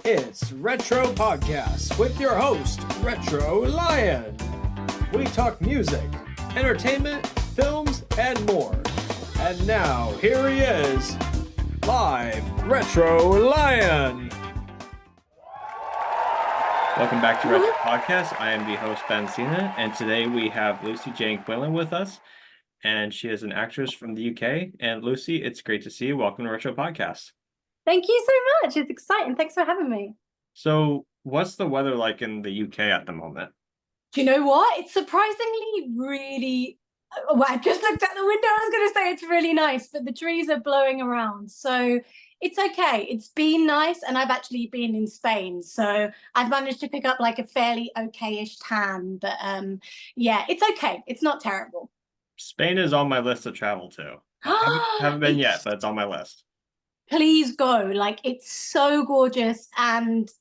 It's Retro Podcast with your host, Retro Lion. We talk music, entertainment, films, and more. And now, here he is, live, Retro Lion. Welcome back to Retro Podcast. I am the host, Ben Cena, and today we have Lucy Jane Quinlan with us, and she is an actress from the UK. And Lucy, it's great to see you. Welcome to Retro Podcast. Thank you so much. It's exciting. Thanks for having me. So, what's the weather like in the UK at the moment? Do you know what? It's surprisingly really... Well, I just looked out the window. I was going to say it's really nice, but the trees are blowing around. So it's okay. It's been nice. And I've actually been in Spain. So I've managed to pick up like a fairly okay-ish tan. But yeah, it's okay. It's not terrible. Spain is on my list to travel to. Haven't been yet, but it's on my list. Please go. Like, it's so gorgeous, and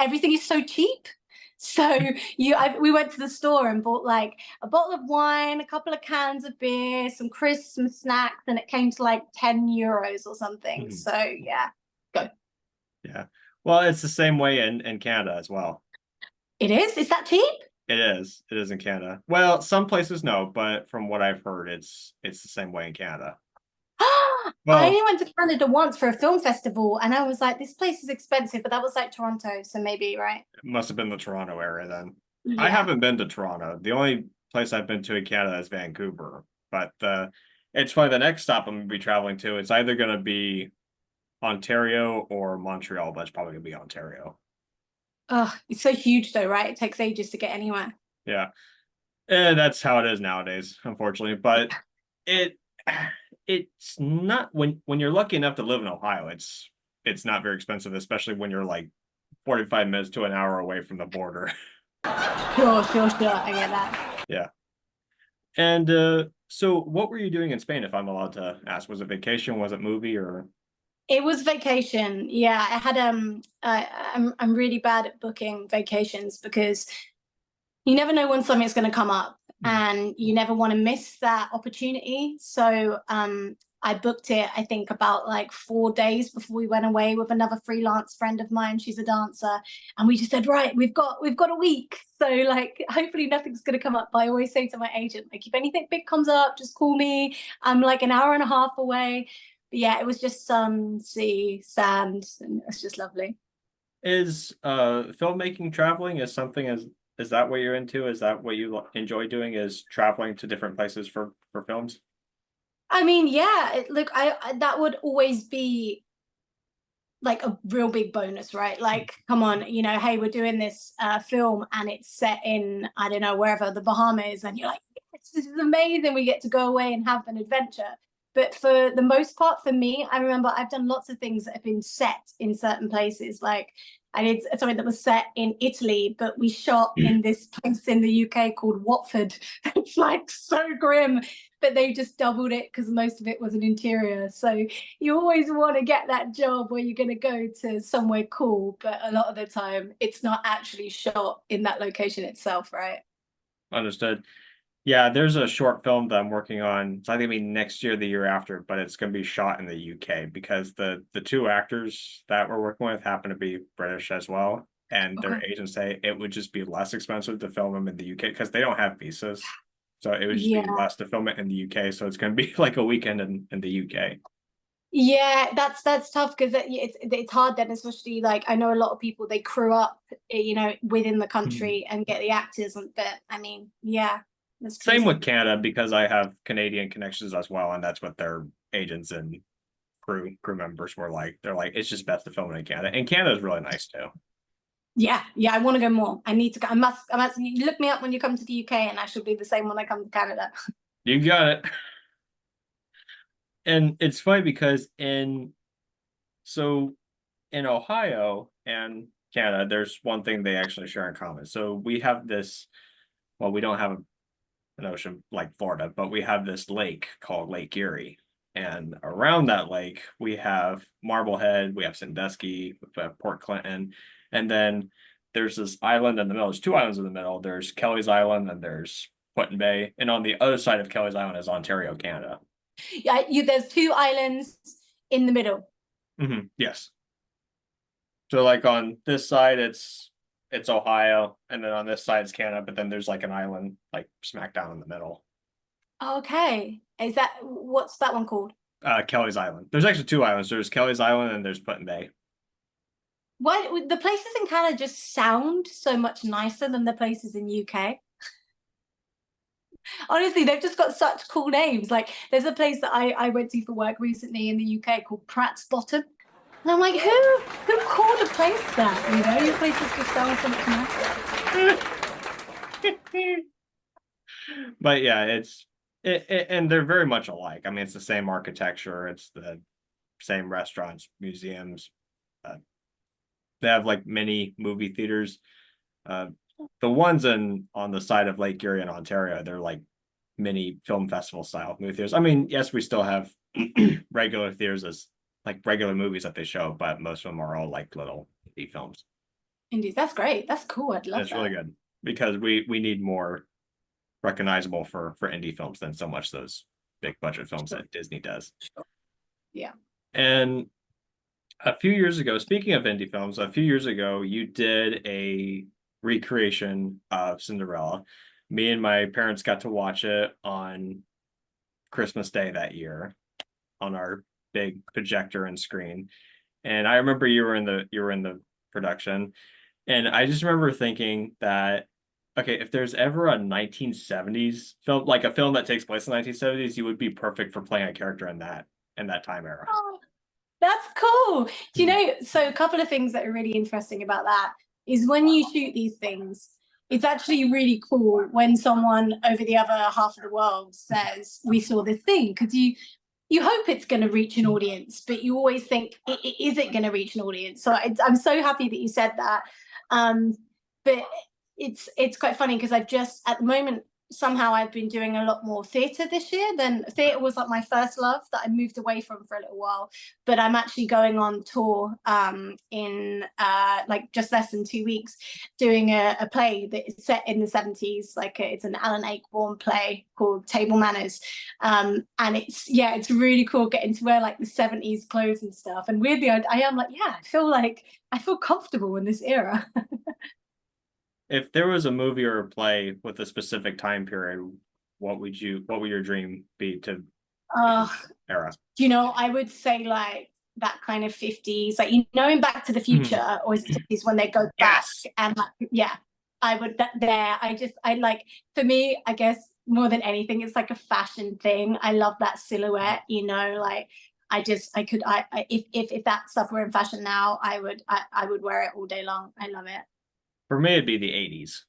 everything is so cheap. So we went to the store and bought like a bottle of wine, a couple of cans of beer, some Christmas snacks, and it came to like 10 euros or something. So yeah, go. Yeah. Well, it's the same way in Canada as well. It is? Is that cheap? It is. It is in Canada. Well, some places no, but from what I've heard, it's the same way in Canada. Well, I only went to Canada once for a film festival, and I was like, this place is expensive, but that was like Toronto, so maybe, right? It must have been the Toronto area then. Yeah. I haven't been to Toronto. The only place I've been to in Canada is Vancouver. But it's probably the next stop I'm going to be traveling to. It's either going to be Ontario or Montreal, but it's probably going to be Ontario. Oh, it's so huge though, right? It takes ages to get anywhere. Yeah. And that's how it is nowadays, unfortunately. But it's not when you're lucky enough to live in Ohio, it's not very expensive, especially when you're like 45 minutes to an hour away from the border. Sure. I get that. Yeah. And so what were you doing in Spain, if I'm allowed to ask? Was it vacation? Was it movie or? It was vacation. Yeah, I had I'm really bad at booking vacations because you never know when something's going to come up, and you never want to miss that opportunity. So I booked it, I think, about like 4 days before we went away with another freelance friend of mine. She's a dancer, and we just said, right, we've got a week. So like, hopefully nothing's going to come up. But I always say to my agent, like, if anything big comes up, just call me. I'm like an hour and a half away. But yeah, it was just sun, sea, sand, and it's just lovely. Is filmmaking traveling is something is that what you're into? Is that what you enjoy doing, is traveling to different places for films? I mean, yeah, look, I that would always be like a real big bonus, right? Like, come on, hey, we're doing this film and it's set in, I don't know, wherever, the Bahamas, and you're like, yes, this is amazing. We get to go away and have an adventure. But for the most part, for me, I remember I've done lots of things that have been set in certain places. Like, I did something that was set in Italy, but we shot in this place in the UK called Watford. It's like so grim, but they just doubled it because most of it was an interior. So you always want to get that job where you're going to go to somewhere cool, but a lot of the time it's not actually shot in that location itself, right? Understood. Yeah, there's a short film that I'm working on. It's not going to be next year, the year after, but it's going to be shot in the UK because the two actors that we're working with happen to be British as well. And their agents say it would just be less expensive to film them in the UK because they don't have visas. So it would just be less to film it in the UK. So it's going to be like a weekend in the UK. Yeah, that's tough because it's hard then, especially like I know a lot of people, they crew up, within the country and get the actors. But I mean, yeah. Same with Canada because I have Canadian connections as well, and that's what their agents and crew members were like. They're like, it's just best to film it in Canada, and Canada is really nice too. Yeah, I want to go more. I need to go. I must. You look me up when you come to the UK, and I should be the same when I come to Canada. You got it. And it's funny because in Ohio and Canada, there's one thing they actually share in common. So we have this. Well, we don't have an ocean like Florida, but we have this lake called Lake Erie. And around that lake, we have Marblehead, we have Sandusky, we have Port Clinton, and then there's this island in the middle. There's two islands in the middle. There's Kelly's Island and there's Put Bay. And on the other side of Kelly's Island is Ontario, Canada. Yeah, there's two islands in the middle. Yes. So like on this side it's Ohio, and then on this side it's Canada, but then there's like an island like smack down in the middle. Okay. What's that one called? Kelly's Island. There's actually two islands. There's Kelly's Island and there's Put in Bay. Why the places in Canada just sound so much nicer than the places in UK? Honestly, they've just got such cool names. Like there's a place that I went to for work recently in the UK called Pratt's Bottom. And I'm like, who called a place that? You know, your places just sound so much nicer. But yeah, and they're very much alike. I mean, it's the same architecture, it's the same restaurants, museums. They have like mini movie theaters. The ones on the side of Lake Erie in Ontario, they're like mini film festival style movie theaters. I mean, yes, we still have regular theaters as like regular movies that they show, but most of them are all like little indie films. Indies, that's great. That's cool. I'd And love it's that. really good because we need more recognizable for indie films than so much those big budget films Sure. that Disney does. Sure. Yeah. And a few years ago, speaking of indie films, a few years ago, you did a recreation of Cinderella. Me and my parents got to watch it on Christmas Day that year on our big projector and screen. And I remember you were in the production, and I just remember thinking that okay, if there's ever a 1970s film, like a film that takes place in the 1970s, you would be perfect for playing a character in that time era. Oh, that's cool. Do you know, so a couple of things that are really interesting about that is when you shoot these things, it's actually really cool when someone over the other half of the world says, we saw this thing, because you hope it's going to reach an audience, but you always think, is it going to reach an audience? So I'm so happy that you said that. But it's quite funny because I've just at the moment somehow I've been doing a lot more theatre this year. Than theatre was like my first love that I moved away from for a little while, but I'm actually going on tour in like just less than 2 weeks, doing a play that is set in the 70s. Like it's an Alan Ayckbourn play called Table Manners, and it's really cool getting to wear like the 70s clothes and stuff. And weirdly, I am like, yeah, I feel comfortable in this era. If there was a movie or a play with a specific time period, what would your dream be to uh, era? I would say like that kind of 50s, like in Back to the Future, or is it 50s when they go back Yes. and like, yeah, I would that there. I like for me, I guess more than anything, it's like a fashion thing. I love that silhouette, like if that stuff were in fashion now, I would wear it all day long. I love it. For me, it'd be the 80s.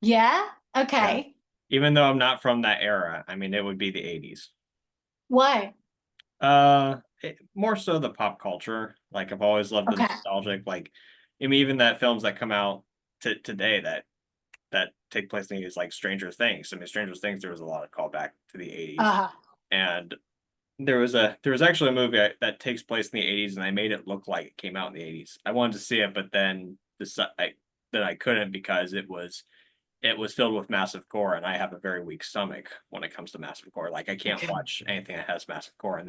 Yeah. Yeah. Okay. Even though I'm not from that era, I mean, it would be the 80s. Why? More so the pop culture. Like I've always loved the Okay. nostalgic. Like, I mean, even that films that come out today that take place in the 80s, like Stranger Things. I mean, Stranger Things, there was a lot of callback to the 80s, Uh and there was actually a movie that takes place in the 80s, and they made it look like it came out in the 80s. I wanted to see it, but then I couldn't because it was filled with massive gore, and I have a very weak stomach when it comes to massive gore. Like I can't watch anything that has massive gore,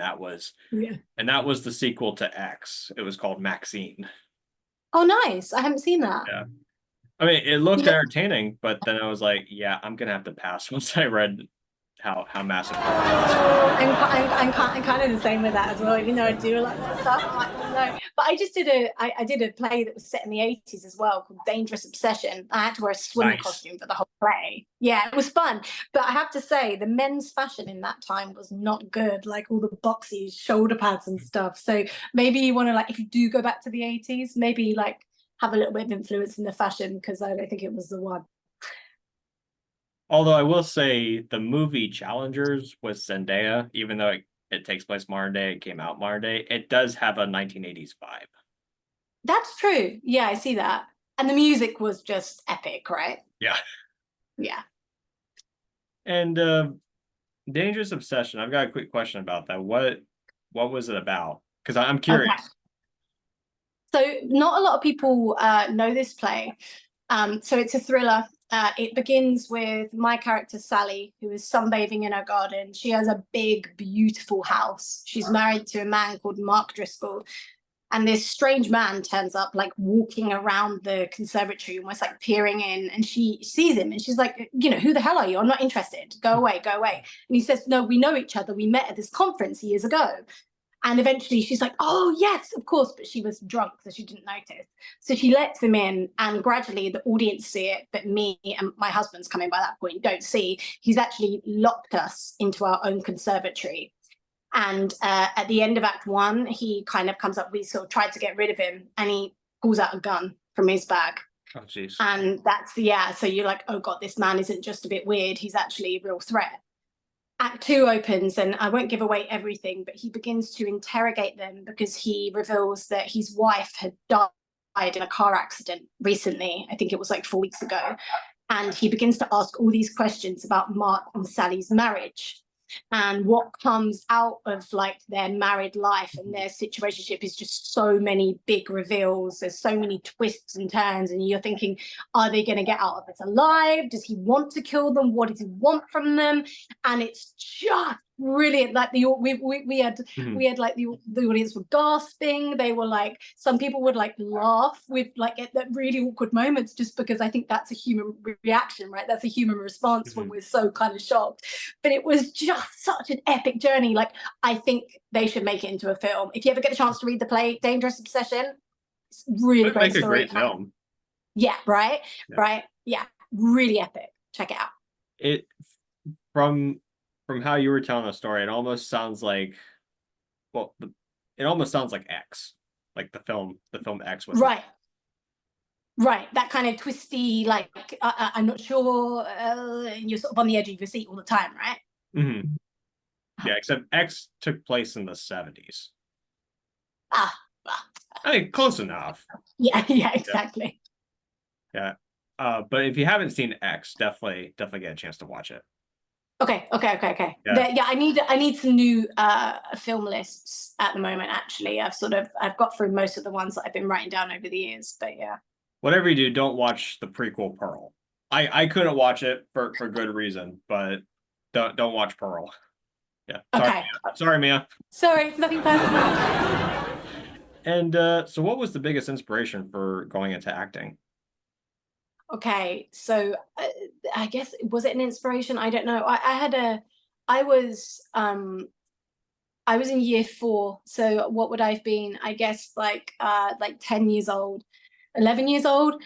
yeah. and that was the sequel to X. It was called Maxine. Oh, nice. I haven't seen that. Yeah. I mean, it looked Yeah. entertaining, but then I was like, yeah, I'm gonna have to pass once I read how massive gore it was. I'm kind of the same with that as well. Even though I do like that stuff, I'm like, oh no. But I did a play that was set in the 80s as well called Dangerous Obsession. I had to wear a swimmer Nice. costume for the whole play. Yeah, it was fun. But I have to say, the men's fashion in that time was not good. Like all the boxy shoulder pads and stuff. So maybe you want to like, if you do go back to the 80s, maybe like have a little bit of influence in the fashion because I don't think it was the one. Although I will say the movie Challengers with Zendaya, even though it takes place modern day, it came out modern day, it does have a 1980s vibe. That's true. Yeah, I see that. And the music was just epic, right? Yeah. Yeah. And Dangerous Obsession, I've got a quick question about that. What was it about? Because I'm curious. Okay. So not a lot of people know this play. So it's a thriller. It begins with my character Sally, who is sunbathing in her garden. She has a big, beautiful house. She's married to a man called Mark Driscoll, and this strange man turns up, like walking around the conservatory, almost like peering in, and she sees him and she's like, who the hell are you? I'm not interested. Go away, go away. And he says, no, we know each other. We met at this conference years ago. And eventually she's like, oh, yes, of course. But she was drunk, so she didn't notice. So she lets him in, and gradually the audience see it. But me and my husband's coming by that point don't see. He's actually locked us into our own conservatory. And at the end of Act 1, he kind of comes up. We sort of tried to get rid of him, and he pulls out a gun from his bag. Oh, jeez. And that's, yeah. So you're like, oh, God, this man isn't just a bit weird. He's actually a real threat. Act 2 opens, and I won't give away everything, but he begins to interrogate them because he reveals that his wife had died in a car accident recently. I think it was like 4 weeks ago. And he begins to ask all these questions about Mark and Sally's marriage. And what comes out of like their married life and their situationship is just so many big reveals. There's so many twists and turns, and you're thinking, are they going to get out of it alive? Does he want to kill them? What does he want from them? And it's just brilliant. Like we had like the audience were gasping. They were like, some people would like laugh with like at that really awkward moments, just because I think that's a human reaction, right? That's a human response when we're so kind of shocked. But it was just such an epic journey. Like, I think they should make it into a film. If you ever get the chance to read the play Dangerous Obsession, it's really great Make a story. great film. Yeah, right? Yeah. Right? Yeah, really epic. Check it out. It from how you were telling the story, it almost sounds like, well, it almost sounds like X, like the film X was. Right. Right, that kind of twisty, like, I'm not sure, and you're sort of on the edge of your seat all the time, right? Mm-hmm. Yeah, except X took place in the 70s. I mean, close enough. Yeah, yeah, exactly. Yeah. But if you haven't seen X, definitely get a chance to watch it. Okay. Yeah, I need some new film lists at the moment. Actually, I've got through most of the ones that I've been writing down over the years. But yeah. Whatever you do, don't watch the prequel Pearl. I couldn't watch it for good reason, but don't watch Pearl. Yeah. Sorry, Mia. Sorry, it's nothing personal. And so what was the biggest inspiration for going into acting? Okay, so I guess, was it an inspiration? I don't know. I was in year 4, so what would I have been? I guess like 10 years old, 11 years old.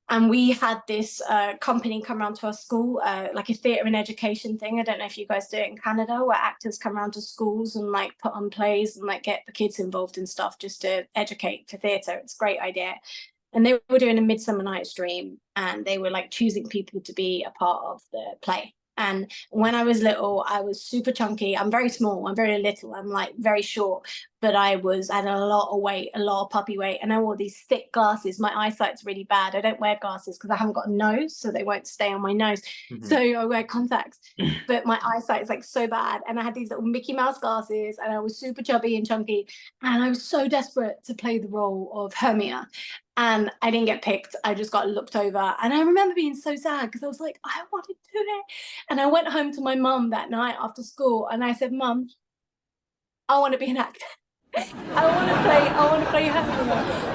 And we had this company come around to our school, like a theatre and education thing. I don't know if you guys do it in Canada, where actors come around to schools and like put on plays and like get the kids involved in stuff just to educate for theatre. It's a great idea. And they were doing a Midsummer Night's Dream, and they were like choosing people to be a part of the play. And when I was little, I was super chunky. I'm very small. I'm very little. I'm like very short, but I had a lot of weight, a lot of puppy weight. And I wore these thick glasses. My eyesight's really bad. I don't wear glasses because I haven't got a nose, so they won't stay on my nose. So I wear contacts, but my eyesight is like so bad. And I had these little Mickey Mouse glasses, and I was super chubby and chunky. And I was so desperate to play the role of Hermia. And I didn't get picked. I just got looked over. And I remember being so sad because I was like, I want to do it. And I went home to my mum that night after school, and I said, Mum, I want to be an actor. I want to play Hermia.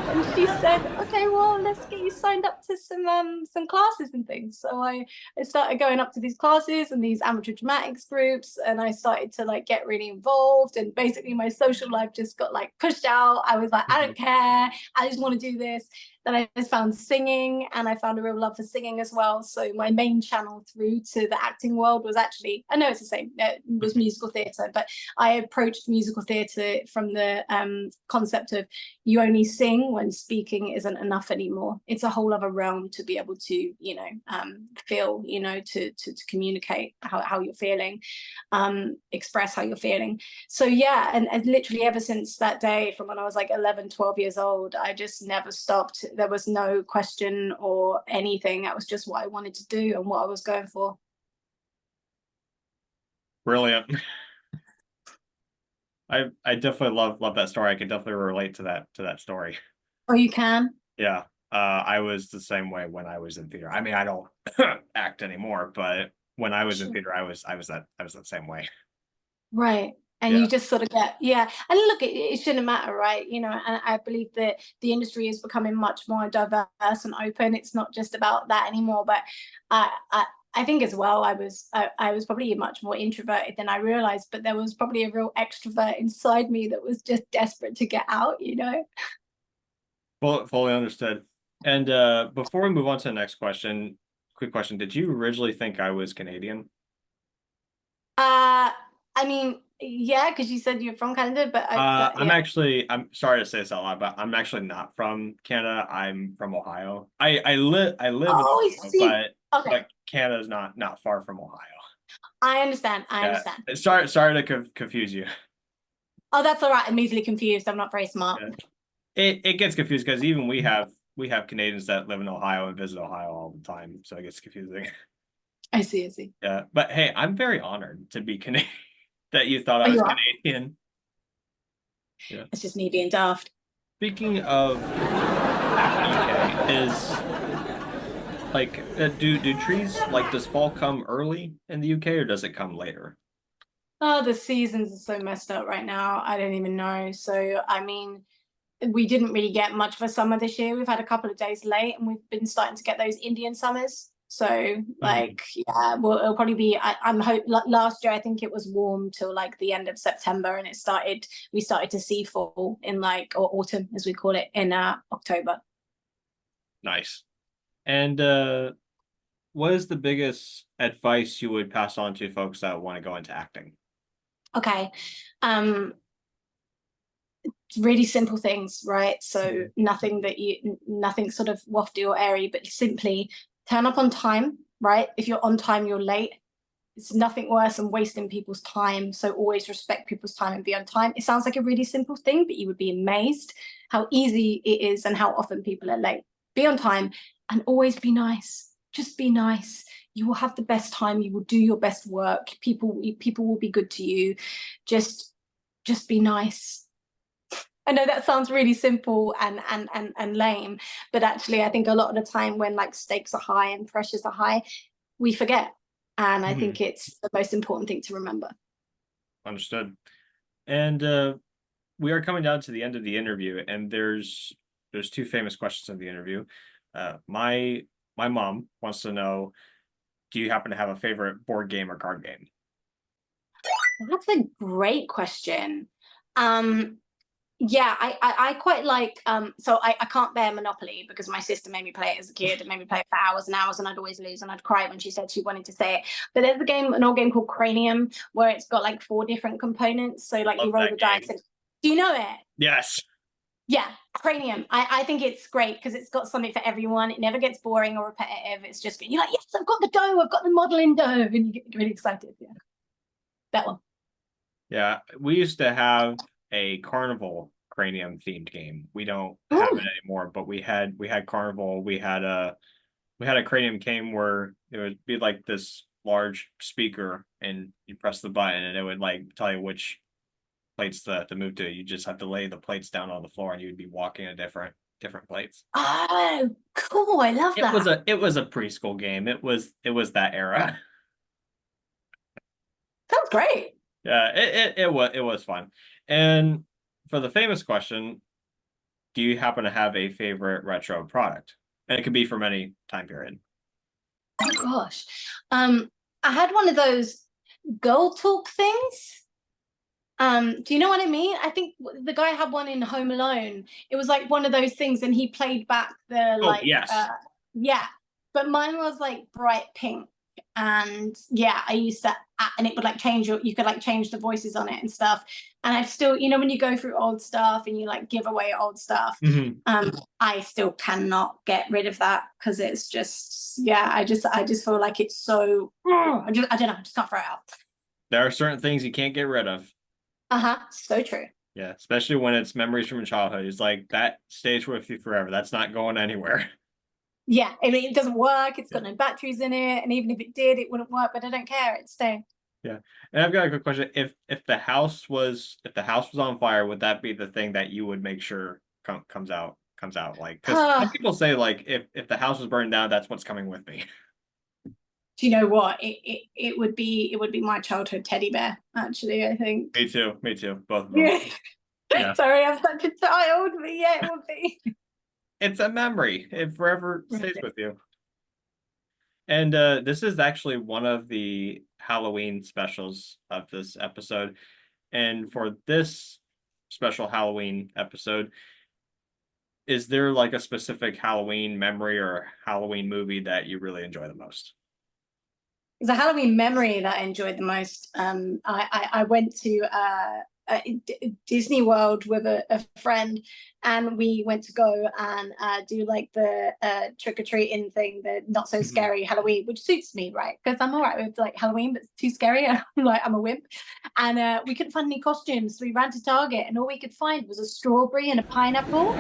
And she said, okay, well, let's get you signed up to some classes and things. So I started going up to these classes and these amateur dramatics groups, and I started to like get really involved, and basically my social life just got like pushed out. I was like, I don't care, I just want to do this. Then I just found singing, and I found a real love for singing as well. So my main channel through to the acting world was actually, I know it's the same, it was musical theatre, but I approached musical theatre from the concept of you only sing when speaking isn't enough anymore. It's a whole other realm to be able to, feel, to communicate how you're feeling, express how you're feeling. So yeah, and literally ever since that day, from when I was like 11, 12 years old, I just never stopped. There was no question or anything. That was just what I wanted to do and what I was going for. Brilliant. I definitely love that story. I can definitely relate to that story. Oh, you can? Yeah. I was the same way when I was in theater. I mean, I don't act anymore, but when I was in theater, I was that same way. Right. And Yeah. you just sort of get, yeah. And look, it shouldn't matter, right? You know, and I believe that the industry is becoming much more diverse and open. It's not just about that anymore. But I think as well, I was probably much more introverted than I realized, but there was probably a real extrovert inside me that was just desperate to get out, you know? Fully understood. And before we move on to the next question, quick question: did you originally think I was Canadian? I mean, yeah, because you said you're from Canada, but yeah. I'm sorry to say this out loud, but I'm actually not from Canada. I'm from Ohio. I live in Oh, I Ohio, see. Okay, but Canada's not far from Ohio. I understand. I Yeah. understand. Sorry to confuse you. Oh, that's all right. I'm easily confused. I'm not very smart. Yeah. It gets confused because even we have Canadians that live in Ohio and visit Ohio all the time, so it gets confusing. I see. I see. Yeah, but hey, I'm very honored to be Canadian. That you thought Oh, I was you are. Canadian. Yeah. It's just me being daft. Speaking of UK, is like do trees like does fall come early in the UK or does it come later? Oh, the seasons are so messed up right now. I don't even know. So, I mean, we didn't really get much of a summer this year. We've had a couple of days late, and we've been starting to get those Indian summers. So, Mhm. like, yeah, well, it'll probably be. I'm hope. Last year, I think it was warm till like the end of September, and it started. We started to see fall in like or autumn, as we call it, in October. Nice. And what is the biggest advice you would pass on to folks that want to go into acting? Okay. Um, really simple things, right? So Mhm. nothing sort of wafty or airy, but simply turn up on time, right? If you're on time, you're late. It's nothing worse than wasting people's time. So always respect people's time and be on time. It sounds like a really simple thing, but you would be amazed how easy it is and how often people are late. Be on time and always be nice. Just be nice. You will have the best time. You will do your best work. People will be good to you. Just just be nice. I know that sounds really simple and lame, but actually I think a lot of the time when like stakes are high and pressures are high, we forget. And I Mhm. think it's the most important thing to remember. Understood. And we are coming down to the end of the interview, and there's two famous questions in the interview. My mom wants to know, do you happen to have a favorite board game or card game? That's a great question. Um, yeah, I quite like so I can't bear Monopoly because my sister made me play it as a kid and made me play it for hours and hours and I'd always lose and I'd cry when she said she wanted to say it. But there's an old game called Cranium where it's got like four different components. So like you Love roll that the dice game. and do you know it? Yes. Yeah, Cranium. I think it's great because it's got something for everyone. It never gets boring or repetitive. It's just you're like, yes, I've got the dough, I've got the modeling dough, and you get really excited. Yeah, that one. Yeah, we used to have a carnival cranium themed game. We don't have Ooh. it anymore, but we had carnival. We had a cranium game where it would be like this large speaker, and you press the button, and it would like tell you which plates to move to. You just have to lay the plates down on the floor, and you'd be walking to different plates. Oh, cool! I love It was that. a preschool game. It was that era. Sounds great. Yeah, it was fun. And for the famous question, do you happen to have a favorite retro product? And it could be from any time period. Oh gosh. I had one of those girl talk things. Do you know what I mean? I think the guy had one in Home Alone. It was like one of those things, and he played back the Oh, like, yes. yeah. But mine was like bright pink, and yeah, I used to, and it would like change you could like change the voices on it and stuff. And I still, when you go through old stuff and you like give away old stuff, Mhm. I still cannot get rid of that because it's just, yeah, I just feel like it's so, I don't know, I just can't throw it out. There are certain things you can't get rid of. Uh-huh, so true. Yeah, especially when it's memories from childhood. It's like that stays with you forever. That's not going anywhere. Yeah, I mean, it doesn't work. It's Yeah. got no batteries in it, and even if it did, it wouldn't work. But I don't care. It's staying. Yeah. And I've got a quick question. If the house was on fire, would that be the thing that you would make sure comes out like because some people say like if the house was burned down, that's what's coming with me. Do you know what? It would be my childhood teddy bear, actually, I think. Me too. Me too. Both of them. Yeah. Yeah. Sorry, I'm such a child, but yeah, it would be. It's a memory. It forever stays with you. And this is actually one of the Halloween specials of this episode. And for this special Halloween episode, is there like a specific Halloween memory or Halloween movie that you really enjoy the most? It's a Halloween memory that I enjoyed the most. I went to Disney World with a friend, and we went to go and do like the trick or treating thing, the not so scary Halloween, which suits me, right? Because I'm all right with like Halloween, but it's too scary. I'm like, I'm a wimp. And we couldn't find any costumes. So we ran to Target, and all we could find was a strawberry and a pineapple.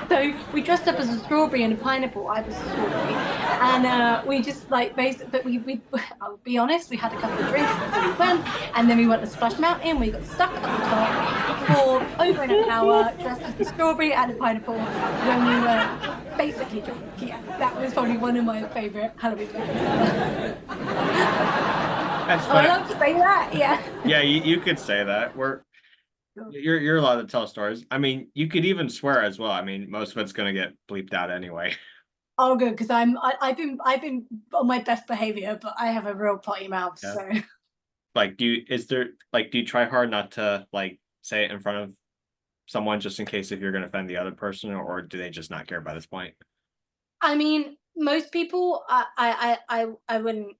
So we dressed up as a strawberry and a pineapple. I was a strawberry, and we just like basically. But we I'll be honest, we had a couple of drinks before we went, and then we went to Splash Mountain. We got stuck at the top for over an hour, dressed as a strawberry and a pineapple when we were basically drunk. Yeah, that was probably one of my favorite Halloween movies. That's Oh, I fun. love to say that. Yeah. Yeah, you could say that. You're allowed to tell stories. I mean, you could even swear as well. I mean, most of it's gonna get bleeped out anyway. Oh, good, because I've been on my best behavior, but I have a real potty mouth, Yeah. so. Like, do you try hard not to like say it in front of someone just in case if you're gonna offend the other person, or do they just not care by this point? I mean, most people, I wouldn't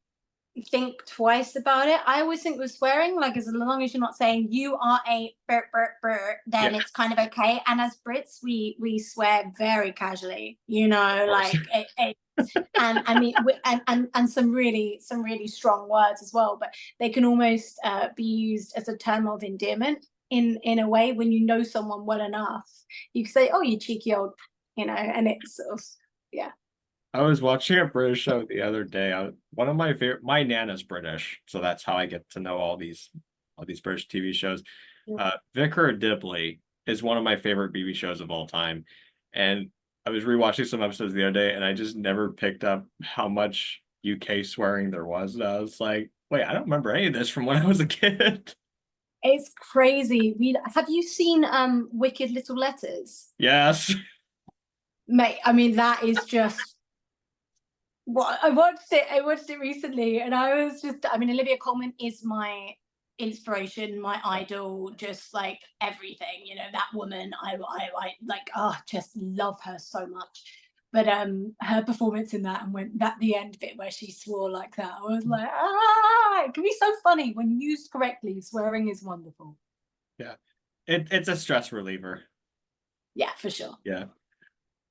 think twice about it. I always think with swearing, like as long as you're not saying you are a Yeah, then it's kind of okay. And as Brits, we swear very casually, of course. like and I mean, and some really strong words as well. But they can almost be used as a term of endearment in a way when you know someone well enough. You can say, "Oh, you cheeky old," and it's sort of yeah. I was watching a British show the other day. One of my favorite, my Nana's British, so that's how I get to know all these British TV shows. Vicar Dibley is one of my favorite BB shows of all time, and I was rewatching some episodes the other day, and I just never picked up how much UK swearing there was. And I was like, wait, I don't remember any of this from when I was a kid. It's crazy. We have you seen Wicked Little Letters? Yes. Mate, I mean that is just what I watched it recently, and I was just I mean Olivia Colman is my inspiration, my idol, just like everything, that woman. I like just love her so much. But her performance in that and when that the end bit where she swore like that, I was like, it can be so funny when used correctly. Swearing is wonderful. Yeah. It's a stress reliever. Yeah, for sure. Yeah.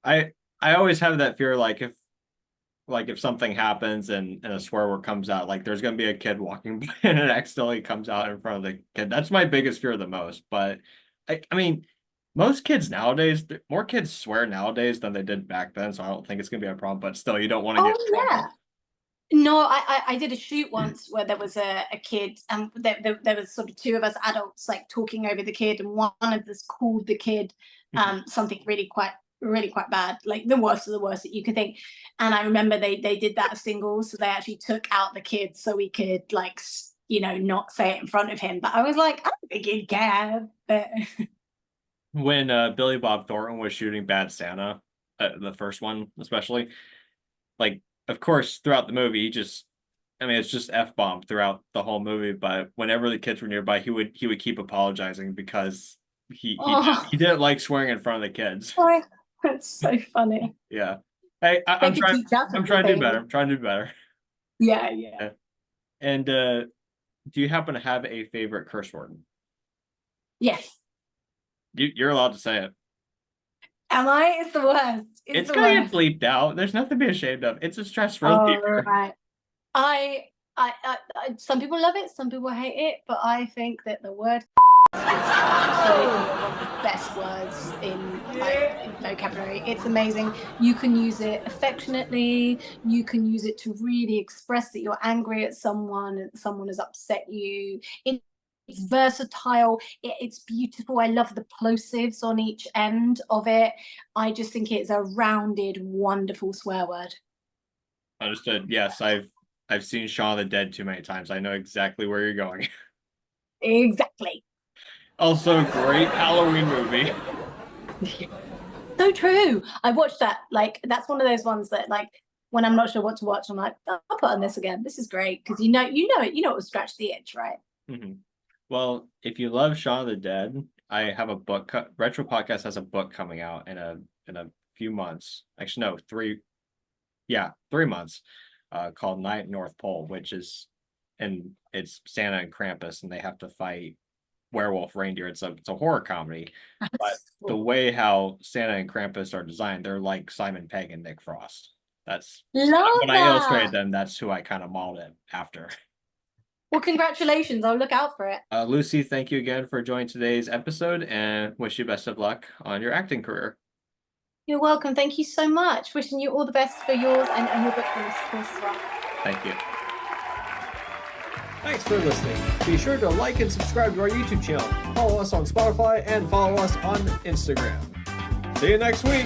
I I always have that fear like if something happens and a swear word comes out, like there's gonna be a kid walking by and it accidentally comes out in front of the kid. That's my biggest fear the most. But I mean, most kids nowadays, more kids swear nowadays than they did back then, so I don't think it's gonna be a problem. But still, you don't want to get in Oh yeah. trouble. No, I did a shoot once where there was a kid, and there was sort of two of us adults like talking over the kid, and one of us called the kid something really quite bad, like the worst of the worst that you could think. And I remember they did that single, so they actually took out the kid so we could like not say it in front of him. But I was like, I don't think he'd care. But When Billy Bob Thornton was shooting Bad Santa, the first one especially, like of course throughout the movie I mean it's just F-bomb throughout the whole movie, but whenever the kids were nearby he would keep apologizing because oh, he didn't like swearing in front of the kids. boy, that's so funny. Yeah. Hey, They could teach us I'm some trying to do better. things. I'm trying to do better. Yeah, yeah. Yeah. And do you happen to have a favorite curse word? Yes. You're allowed to say it. Am I? It's the worst. It's It's the gonna get worst. bleeped out. There's nothing to be ashamed of. It's a stress Oh, reliever. right. Some people love it, some people hate it, but I think that the word is absolutely one of the best words in vocabulary. It's amazing. You can use it affectionately. You can use it to really express that you're angry at someone and someone has upset you. It's versatile. It's beautiful. I love the plosives on each end of it. I just think it's a rounded, wonderful swear word. Understood. Yes, I've seen Shaun of the Dead too many times. I know exactly where you're going. Exactly. Also, great Halloween movie. So true. I watched that. Like, that's one of those ones that, like, when I'm not sure what to watch, I'm like, oh, I'll put on this again. This is great because it will scratch the itch, right? Well, if you love Shaun of the Dead, I have a book. Retro Podcast has a book coming out in a few months. Actually, no, 3 months. Called Night at North Pole, and it's Santa and Krampus, and they have to fight werewolf reindeer. It's a horror comedy, but the way how Santa and Krampus are designed, they're like Simon Pegg and Nick Frost. That's Love when I illustrated that. them. That's who I kind of modeled it after. Well, congratulations. I'll look out for it. Lucy, thank you again for joining today's episode, and wish you best of luck on your acting career. You're welcome. Thank you so much. Wishing you all the best for yours and your book release, of course, as well. Thank you. Thanks for listening. Be sure to like and subscribe to our YouTube channel, follow us on Spotify, and follow us on Instagram. See you next week!